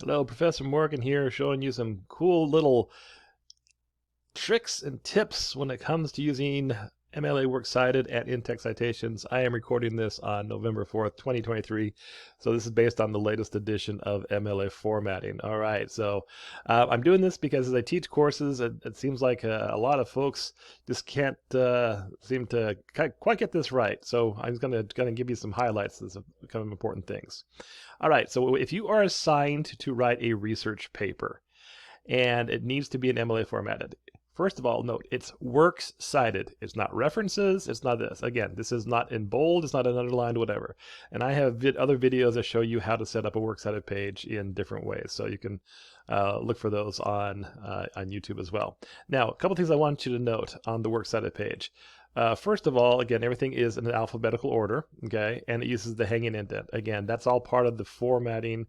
Hello, Professor Morgan here, showing you some cool little tricks and tips when it comes to using MLA Works Cited and in-text citations. I am recording this on November 4th, 2023. So this is based on the latest edition of MLA formatting. All right, so I'm doing this because as I teach courses, it seems like a lot of folks just can't seem to quite get this right. So I'm gonna give you some highlights of kind of important things. All right, so if you are assigned to write a research paper and it needs to be in MLA formatted, first of all, note it's works cited. It's not references. It's not this. Again, this is not in bold. It's not an underlined, whatever. And I have other videos that show you how to set up a works cited page in different ways. So you can look for those on YouTube as well. Now, a couple things I want you to note on the works cited page. First of all, again, everything is in alphabetical order, okay, and it uses the hanging indent. Again, that's all part of the formatting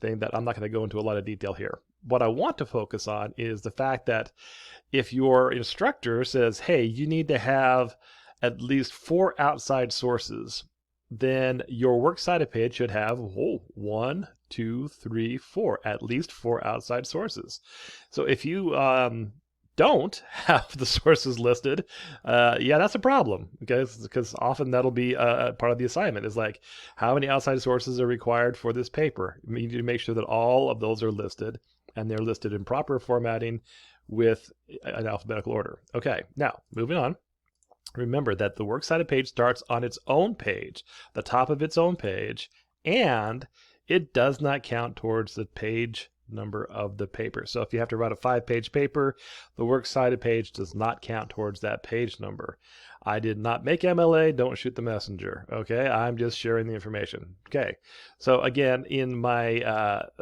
thing that I'm not going to go into a lot of detail here. What I want to focus on is the fact that if your instructor says, hey, you need to have at least 4 outside sources, then your works cited page should have 1, 2, 3, 4, at least 4 outside sources. So if you don't have the sources listed, yeah, that's a problem, because often that'll be part of the assignment is like, how many outside sources are required for this paper? You need to make sure that all of those are listed, and they're listed in proper formatting with an alphabetical order. Okay, now moving on. Remember that the works cited page starts on its own page, the top of its own page, and it does not count towards the page number of the paper. So if you have to write a 5-page paper, the works cited page does not count towards that page number. I did not make MLA, don't shoot the messenger. Okay, I'm just sharing the information. Okay, so again, in my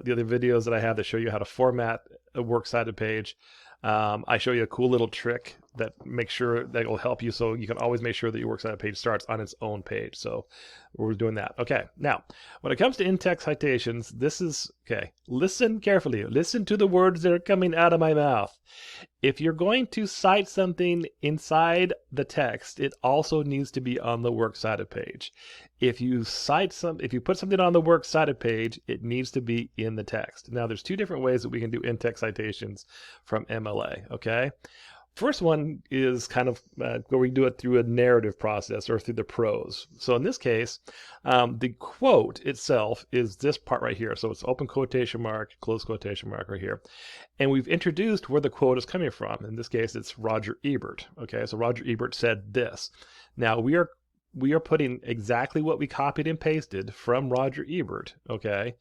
the other videos that I have that show you how to format a works cited page, I show you a cool little trick that makes sure that will help you, so you can always make sure that your works cited page starts on its own page. So we're doing that. Okay, now when it comes to in-text citations, this is okay. Listen carefully. Listen to the words that are coming out of my mouth. If you're going to cite something inside the text, it also needs to be on the works cited page. If you put something on the works cited page, it needs to be in the text. Now, there's 2 different ways that we can do in-text citations from MLA. Okay. First one is kind of where we do it through a narrative process or through the prose. So in this case, the quote itself is this part right here. So it's open quotation mark, close quotation mark right here. And we've introduced where the quote is coming from. In this case, it's Roger Ebert. Okay, so Roger Ebert said this. Now we are putting exactly what we copied and pasted from Roger Ebert, okay,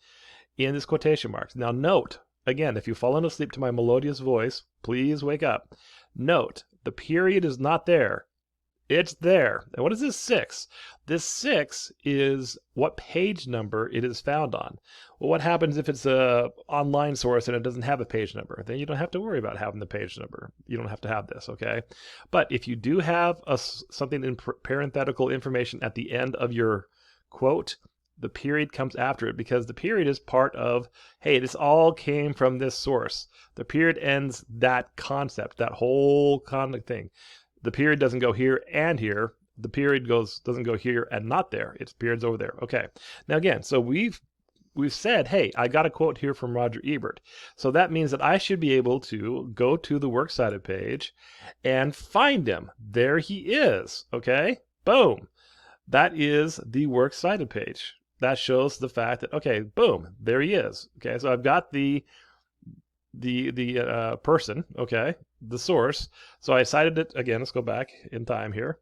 in this quotation marks. Now note, again, if you've fallen asleep to my melodious voice, please wake up. Note, the period is not there. It's there. And what is this 6? This 6 is what page number it is found on. Well, what happens if it's a online source and it doesn't have a page number? Then you don't have to worry about having the page number. You don't have to have this, okay? But if you do have something in parenthetical information at the end of your quote, the period comes after it, because the period is part of, hey, this all came from this source. The period ends that concept, that whole concept thing. The period doesn't go here and here. The period doesn't go here and not there. Its period's over there. Okay. Now again, so we've said, hey, I got a quote here from Roger Ebert. So that means that I should be able to go to the works cited page and find him. There he is. Okay. Boom. That is the works cited page. That shows the fact that, okay, boom, there he is. Okay, so I've got the person, okay, the source. So I cited it again. Let's go back in time here.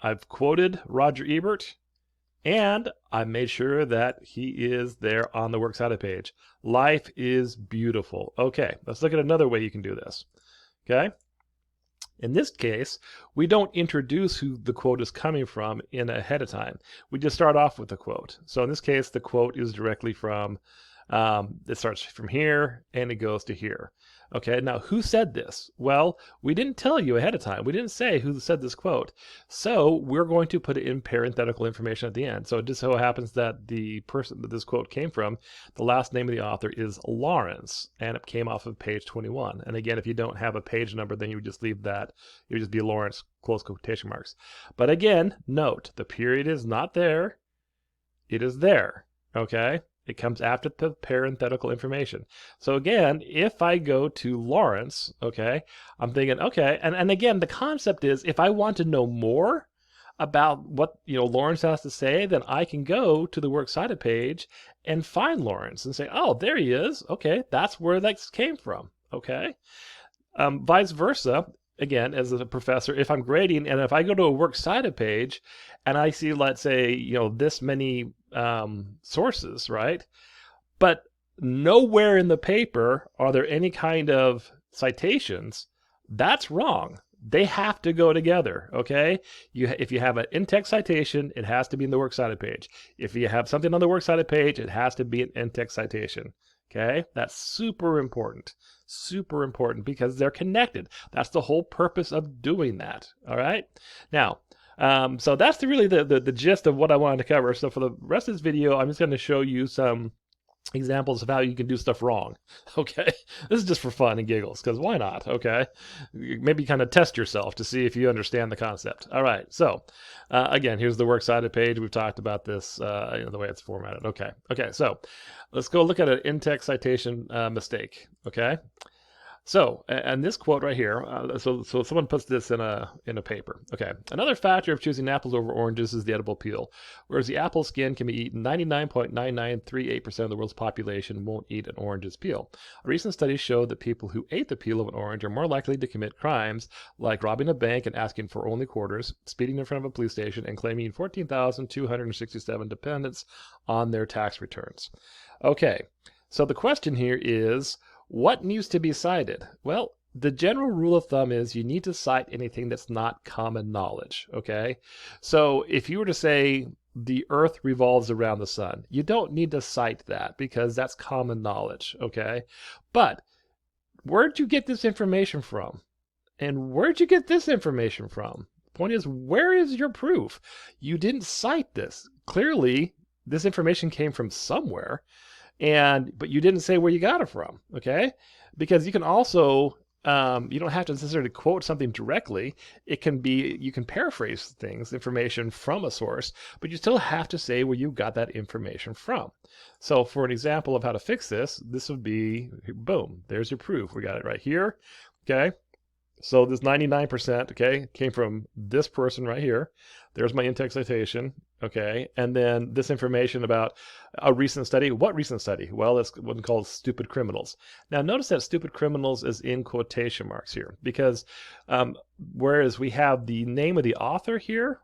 I've quoted Roger Ebert, and I made sure that he is there on the works cited page. Life is beautiful. Okay, let's look at another way you can do this. Okay. In this case, we don't introduce who the quote is coming from in ahead of time. We just start off with the quote. So in this case, the quote is directly from, it starts from here and it goes to here. Okay, now who said this? Well, we didn't tell you ahead of time. We didn't say who said this quote. So we're going to put it in parenthetical information at the end. So it just so happens that the person that this quote came from, the last name of the author is Lawrence, and it came off of page 21. And again, if you don't have a page number, then you would just leave that. It would just be Lawrence, close quotation marks. But again, note, the period is not there. It is there. Okay? It comes after the parenthetical information. So again, if I go to Lawrence, okay, I'm thinking, okay, and again, the concept is if I want to know more about what Lawrence has to say, then I can go to the Works Cited page and find Lawrence and say, oh, there he is. Okay, that's where that came from. Okay, vice versa. Again, as a professor, if I'm grading and if I go to a Works Cited page and I see, let's say, this many sources, right? But nowhere in the paper are there any kind of citations. That's wrong. They have to go together, okay? If you have an in-text citation, it has to be in the Works Cited page. If you have something on the Works Cited page, it has to be an in-text citation, okay? That's super important because they're connected. That's the whole purpose of doing that, all right? Now, so that's really the gist of what I wanted to cover. So for the rest of this video, I'm just going to show you some examples of how you can do stuff wrong. Okay, this is just for fun and giggles, because why not? Okay, maybe kind of test yourself to see if you understand the concept. All right, so again, here's the Works Cited page. We've talked about this, the way it's formatted. Okay, so let's go look at an in-text citation mistake. Okay. So, and this quote right here, so someone puts this in a paper. Okay, another factor of choosing apples over oranges is the edible peel. Whereas the apple skin can be eaten, 99.9938% of the world's population won't eat an orange's peel. A recent study showed that people who ate the peel of an orange are more likely to commit crimes like robbing a bank and asking for only quarters, speeding in front of a police station, and claiming 14,267 dependents on their tax returns. Okay, so the question here is, what needs to be cited? Well, the general rule of thumb is you need to cite anything that's not common knowledge, okay? So if you were to say the earth revolves around the sun, you don't need to cite that because that's common knowledge, okay? But where'd you get this information from? And where'd you get this information from? The point is, where is your proof? You didn't cite this. Clearly, this information came from somewhere. But you didn't say where you got it from, okay? Because you can also, you don't have to necessarily quote something directly. It can be, you can paraphrase information from a source, but you still have to say where you got that information from. So for an example of how to fix this, this would be, boom, there's your proof. We got it right here, okay? So this 99%, okay, came from this person right here. There's my in-text citation, okay? And then this information about a recent study. What recent study? Well, it's one called Stupid Criminals. Now, notice that Stupid Criminals is in quotation marks here because whereas we have the name of the author here,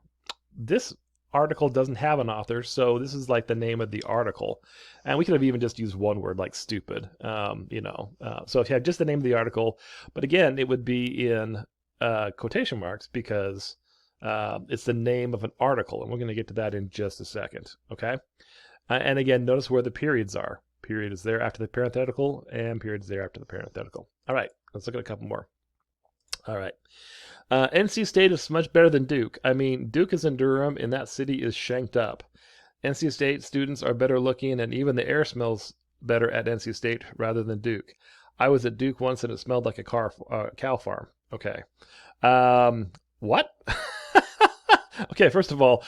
this article doesn't have an author, so this is like the name of the article. And we could have even just used one word like stupid, so if you have just the name of the article, but again, it would be in quotation marks because it's the name of an article, and we're going to get to that in just a second, okay? And again, notice where the periods are. Period is there after the parenthetical, and period is there after the parenthetical. All right, let's look at a couple more. All right. NC State is much better than Duke. I mean, Duke is in Durham, and that city is shanked up. NC State students are better looking, and even the air smells better at NC State rather than Duke. I was at Duke once, and it smelled like a cow farm. Okay. What? Okay, first of all,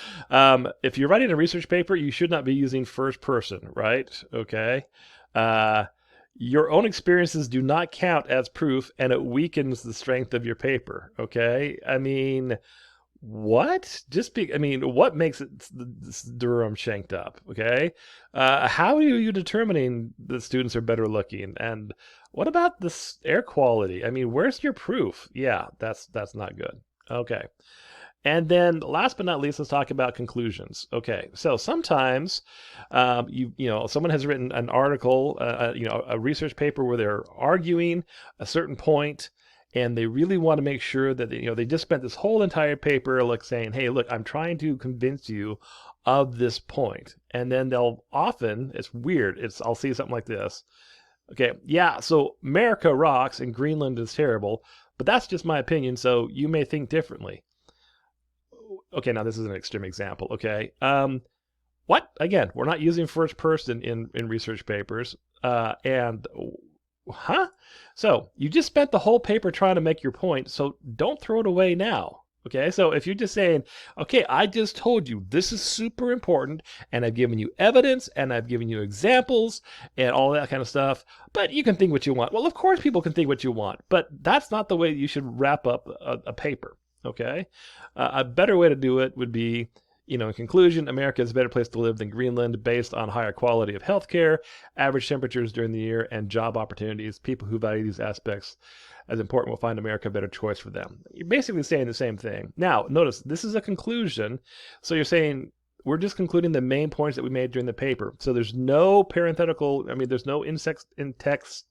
if you're writing a research paper, you should not be using first person, right? Okay. Your own experiences do not count as proof, and it weakens the strength of your paper, okay? I mean, what? What makes it Durham shanked up, okay? How are you determining the students are better looking? And what about this air quality? I mean, where's your proof? Yeah, that's not good. Okay. And then last but not least, let's talk about conclusions. Okay, so sometimes someone has written an article, a research paper where they're arguing a certain point, and they really want to make sure that they just spent this whole entire paper saying, hey, look, I'm trying to convince you of this point. And then they'll often, it's weird, I'll see something like this. Okay, yeah, so America rocks and Greenland is terrible, but that's just my opinion, so you may think differently. Okay, now this is an extreme example, okay? What? Again, we're not using first person in research papers. So you just spent the whole paper trying to make your point, so don't throw it away now, Okay, so if you're just saying, okay, I just told you this is super important, and I've given you evidence, and I've given you examples, and all that kind of stuff, but you can think what you want. Well, of course, people can think what you want, but that's not the way you should wrap up a paper. Okay, a better way to do it would be, in conclusion, America is a better place to live than Greenland based on higher quality of healthcare, average temperatures during the year, and job opportunities. People who value these aspects as important will find America a better choice for them. You're basically saying the same thing. Now, notice this is a conclusion. So you're saying we're just concluding the main points that we made during the paper. So there's no parenthetical, there's no in-text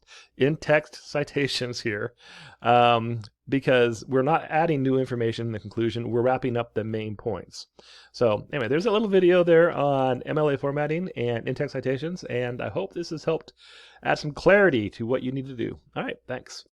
citations here, because we're not adding new information in the conclusion. We're wrapping up the main points. So anyway, there's a little video there on MLA formatting and in-text citations, and I hope this has helped add some clarity to what you need to do. All right, thanks.